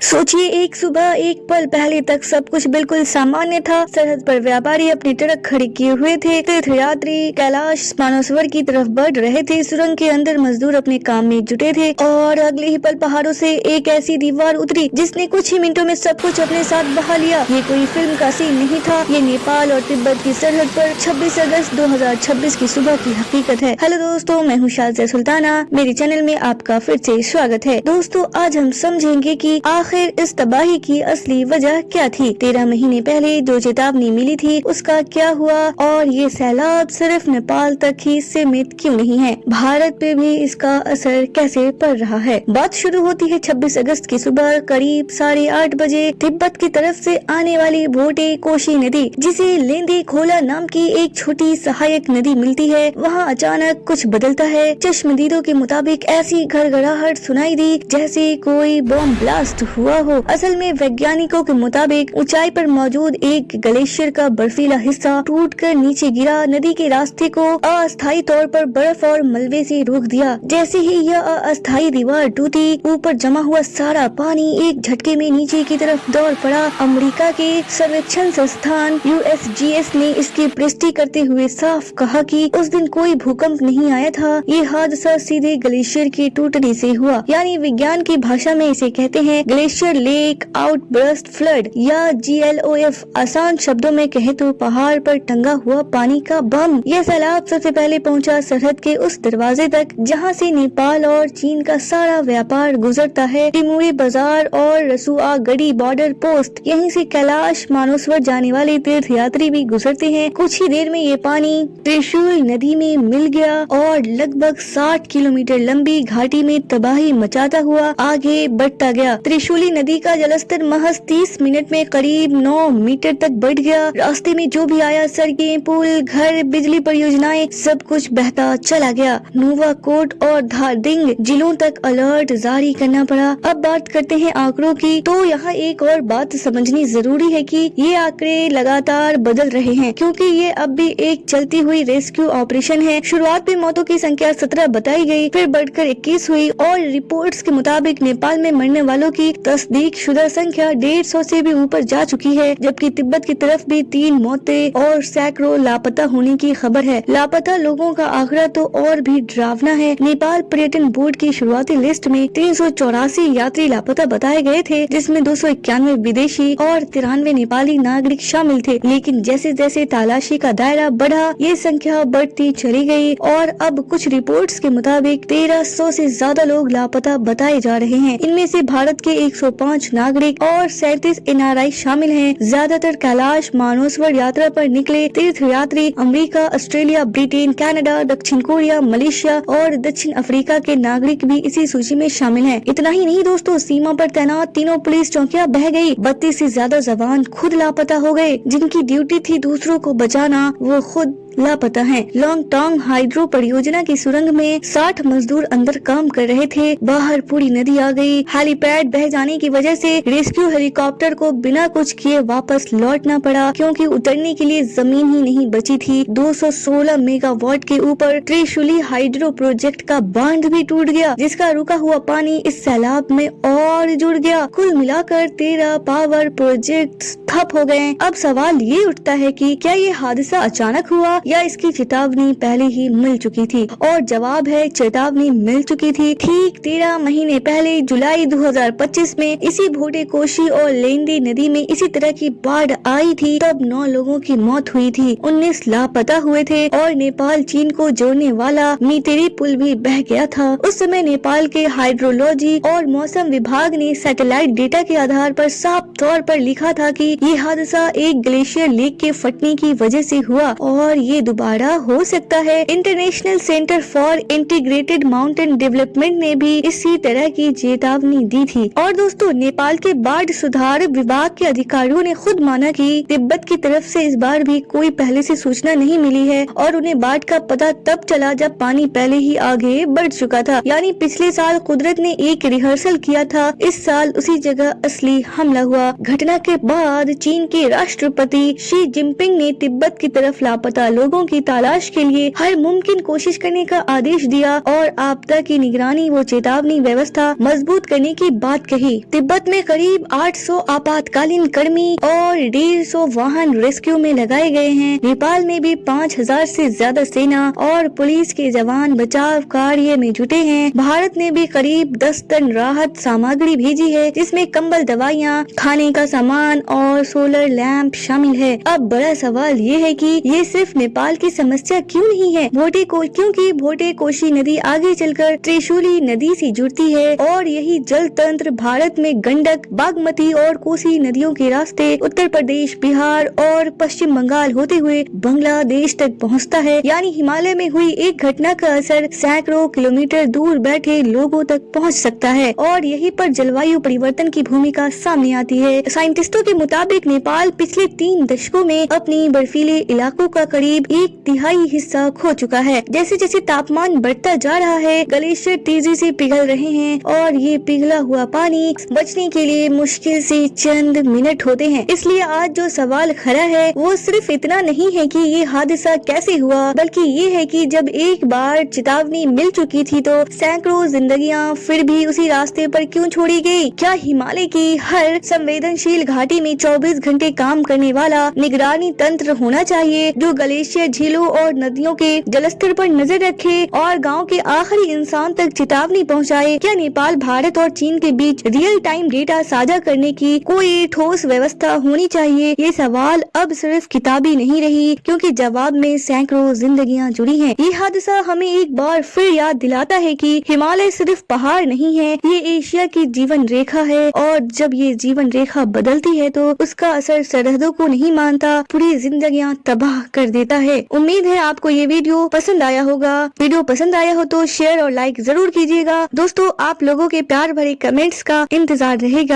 सोचिए, एक सुबह एक पल पहले तक सब कुछ बिल्कुल सामान्य था। सरहद पर व्यापारी अपनी ट्रक खड़ी किए हुए थे। तीर्थयात्री कैलाश मानसरोवर की तरफ बढ़ रहे थे। सुरंग के अंदर मजदूर अपने काम में जुटे थे और अगले ही पल पहाड़ों से एक ऐसी दीवार उतरी जिसने कुछ ही मिनटों में सब कुछ अपने साथ बहा लिया। ये कोई फिल्म का सीन नहीं था, ये नेपाल और तिब्बत की सरहद पर 26 अगस्त 2026 की सुबह की हकीकत है। हेलो दोस्तों, मैं हूँ शाज़िया सुल्ताना। मेरे चैनल में आपका फिर से स्वागत है। दोस्तों, आज हम समझेंगे कि आखिर इस तबाही की असली वजह क्या थी। 13 महीने पहले जो चेतावनी मिली थी उसका क्या हुआ, और ये सैलाब सिर्फ नेपाल तक ही सीमित क्यों नहीं है, भारत पे भी इसका असर कैसे पड़ रहा है। बात शुरू होती है 26 अगस्त की सुबह करीब 8:30 बजे। तिब्बत की तरफ से आने वाली भोटे कोशी नदी, जिसे लेंदे खोला नाम की एक छोटी सहायक नदी मिलती है, वहाँ अचानक कुछ बदलता है। चश्मदीदों के मुताबिक ऐसी घड़घड़ाहट सुनाई दी जैसे कोई बम ब्लास्ट हुआ हो। असल में वैज्ञानिकों के मुताबिक ऊंचाई पर मौजूद एक ग्लेशियर का बर्फीला हिस्सा टूटकर नीचे गिरा, नदी के रास्ते को अस्थायी तौर पर बर्फ और मलबे से रोक दिया। जैसे ही यह अस्थायी दीवार टूटी, ऊपर जमा हुआ सारा पानी एक झटके में नीचे की तरफ दौड़ पड़ा। अमेरिका के सर्वेक्षण संस्थान USGS ने इसकी पुष्टि करते हुए साफ कहा कि उस दिन कोई भूकंप नहीं आया था, ये हादसा सीधे ग्लेशियर के टूटने से हुआ। यानी विज्ञान की भाषा में इसे कहते हैं ग्लेशियर लेक आउटबर्स्ट फ्लड या GLOF। आसान शब्दों में कहे तो पहाड़ पर टंगा हुआ पानी का बम। यह सैलाब सबसे पहले पहुंचा सरहद के उस दरवाजे तक जहां से नेपाल और चीन का सारा व्यापार गुजरता है। टिमुरे बाजार और रसुआगढ़ी बॉर्डर पोस्ट, यहीं से कैलाश मानसरोवर जाने वाले तीर्थयात्री भी गुजरते हैं। कुछ ही देर में ये पानी त्रिशूल नदी में मिल गया और लगभग 60 किलोमीटर लंबी घाटी में तबाही मचाता हुआ आगे बढ़ता गया। त्रिशूली नदी का जलस्तर महज 30 मिनट में करीब 9 मीटर तक बढ़ गया। रास्ते में जो भी आया, सड़कें, पुल, घर, बिजली परियोजनाएं, सब कुछ बहता चला गया। नूवाकोट और धारदिंग जिलों तक अलर्ट जारी करना पड़ा। अब बात करते हैं आंकड़ों की, तो यहाँ एक और बात समझनी जरूरी है कि ये आंकड़े लगातार बदल रहे हैं, क्योंकि ये अब भी एक चलती हुई रेस्क्यू ऑपरेशन है। शुरुआत में मौतों की संख्या 17 बताई गई, फिर बढ़कर 21 हुई और रिपोर्ट्स के मुताबिक नेपाल में मरने वालों की तस्दीक शुदा संख्या 150 से भी ऊपर जा चुकी है, जबकि तिब्बत की तरफ भी 3 मौतें और सैकड़ों लापता होने की खबर है। लापता लोगों का आंकड़ा तो और भी डरावना है। नेपाल पर्यटन बोर्ड की शुरुआती लिस्ट में 384 यात्री लापता बताए गए थे, जिसमें 291 विदेशी और 93 नेपाली नागरिक शामिल थे। लेकिन जैसे जैसे तलाशी का दायरा बढ़ा, ये संख्या बढ़ती चली गई और अब कुछ रिपोर्ट्स के मुताबिक 1300 से ज्यादा लोग लापता बताए जा रहे हैं। इनमें से भारत के 105 नागरिक और 37 NRI शामिल हैं। ज्यादातर कैलाश मानसरोवर यात्रा पर निकले तीर्थयात्री अमेरिका, ऑस्ट्रेलिया, ब्रिटेन, कनाडा, दक्षिण कोरिया, मलेशिया और दक्षिण अफ्रीका के नागरिक भी इसी सूची में शामिल हैं। इतना ही नहीं दोस्तों, सीमा पर तैनात 3 पुलिस चौकियां बह गई। 32 से ज्यादा जवान खुद लापता हो गए। जिनकी ड्यूटी थी दूसरों को बचाना, वो खुद लापता हैं। लॉन्गटांग हाइड्रो परियोजना की सुरंग में 60 मजदूर अंदर काम कर रहे थे। बाहर पूरी नदी आ गई। हेलीपैड बह जाने की वजह से रेस्क्यू हेलीकॉप्टर को बिना कुछ किए वापस लौटना पड़ा, क्योंकि उतरने के लिए जमीन ही नहीं बची थी। 216 मेगावाट के ऊपर त्रिशूली हाइड्रो प्रोजेक्ट का बांध भी टूट गया, जिसका रुका हुआ पानी इस सैलाब में और जुड़ गया। कुल मिलाकर 13 पावर प्रोजेक्ट ठप हो गए। अब सवाल ये उठता है कि क्या ये हादसा अचानक हुआ या इसकी चेतावनी पहले ही मिल चुकी थी? और जवाब है, चेतावनी मिल चुकी थी। ठीक 13 महीने पहले जुलाई 2025 में इसी भोटे कोशी और लेंदे नदी में इसी तरह की बाढ़ आई थी। तब 9 लोगों की मौत हुई थी, 19 लापता हुए थे और नेपाल चीन को जोड़ने वाला मीतेरी पुल भी बह गया था। उस समय नेपाल के हाइड्रोलॉजी और मौसम विभाग ने सैटेलाइट डेटा के आधार पर साफ तौर पर लिखा था कि ये हादसा एक ग्लेशियर लेक के फटने की वजह से हुआ और ये दोबारा हो सकता है। International centre for integrated mountain development ने भी इसी तरह की चेतावनी दी थी। और दोस्तों, नेपाल के बाढ़ सुधार विभाग के अधिकारियों ने खुद माना कि तिब्बत की तरफ से इस बार भी कोई पहले से सूचना नहीं मिली है और उन्हें बाढ़ का पता तब चला जब पानी पहले ही आगे बढ़ चुका था। यानी पिछले साल कुदरत ने एक रिहर्सल किया था, इस साल उसी जगह असली हमला हुआ। घटना के बाद चीन के राष्ट्रपति शी जिनपिंग ने तिब्बत की तरफ लापता लोगों लोगों की तलाश के लिए हर मुमकिन कोशिश करने का आदेश दिया और आपदा की निगरानी व चेतावनी व्यवस्था मजबूत करने की बात कही। तिब्बत में करीब 800 आपातकालीन कर्मी और 150 वाहन रेस्क्यू में लगाए गए हैं। नेपाल में भी 5000 से ज्यादा सेना और पुलिस के जवान बचाव कार्य में जुटे हैं। भारत ने भी करीब 10 टन राहत सामग्री भेजी है, जिसमें कंबल, दवाइयाँ, खाने का सामान और सोलर लैंप शामिल है। अब बड़ा सवाल ये है कि ये सिर्फ नेपाल की समस्या क्यों नहीं है, क्योंकि भोटे कोशी नदी आगे चलकर त्रिशूली नदी से जुड़ती है और यही जल तंत्र भारत में गंडक, बागमती और कोसी नदियों के रास्ते उत्तर प्रदेश, बिहार और पश्चिम बंगाल होते हुए बांग्लादेश तक पहुंचता है। यानी हिमालय में हुई एक घटना का असर सैकड़ों किलोमीटर दूर बैठे लोगों तक पहुंच सकता है और यहीं पर जलवायु परिवर्तन की भूमिका सामने आती है। साइंटिस्टों के मुताबिक नेपाल पिछले 3 दशकों में अपनी बर्फीले इलाकों का करीब 1/3 हिस्सा खो चुका है। जैसे जैसे तापमान बढ़ता जा रहा है, ग्लेशियर तेजी से पिघल रहे हैं और ये पिघला हुआ पानी बचने के लिए मुश्किल से चंद मिनट होते हैं। इसलिए आज जो सवाल खड़ा है वो सिर्फ इतना नहीं है कि ये हादसा कैसे हुआ, बल्कि ये है कि जब एक बार चेतावनी मिल चुकी थी तो सैकड़ों जिंदगियां फिर भी उसी रास्ते पर क्यों छोड़ी गई? क्या हिमालय की हर संवेदनशील घाटी में 24 घंटे काम करने वाला निगरानी तंत्र होना चाहिए, जो ग्लेशियर, झीलों और नदियों के जलस्तर पर नजर रखे और गांव के आखिरी इंसान तक चेतावनी पहुंचाए? क्या नेपाल, भारत और चीन के बीच रियल टाइम डेटा साझा करने की कोई ठोस व्यवस्था होनी चाहिए? ये सवाल अब सिर्फ किताबी नहीं रही, क्योंकि जवाब में सैकड़ों जिंदगियां जुड़ी हैं। ये हादसा हमें एक बार फिर याद दिलाता है कि हिमालय सिर्फ पहाड़ नहीं है, ये एशिया की जीवन रेखा है और जब ये जीवन रेखा बदलती है तो उसका असर सरहदों को नहीं मानता, पूरी जिंदगियां तबाह कर देता है। उम्मीद है आपको ये वीडियो पसंद आया होगा। वीडियो पसंद आया हो तो शेयर और लाइक जरूर कीजिएगा। दोस्तों, आप लोगों के प्यार भरे कमेंट्स का इंतजार रहेगा।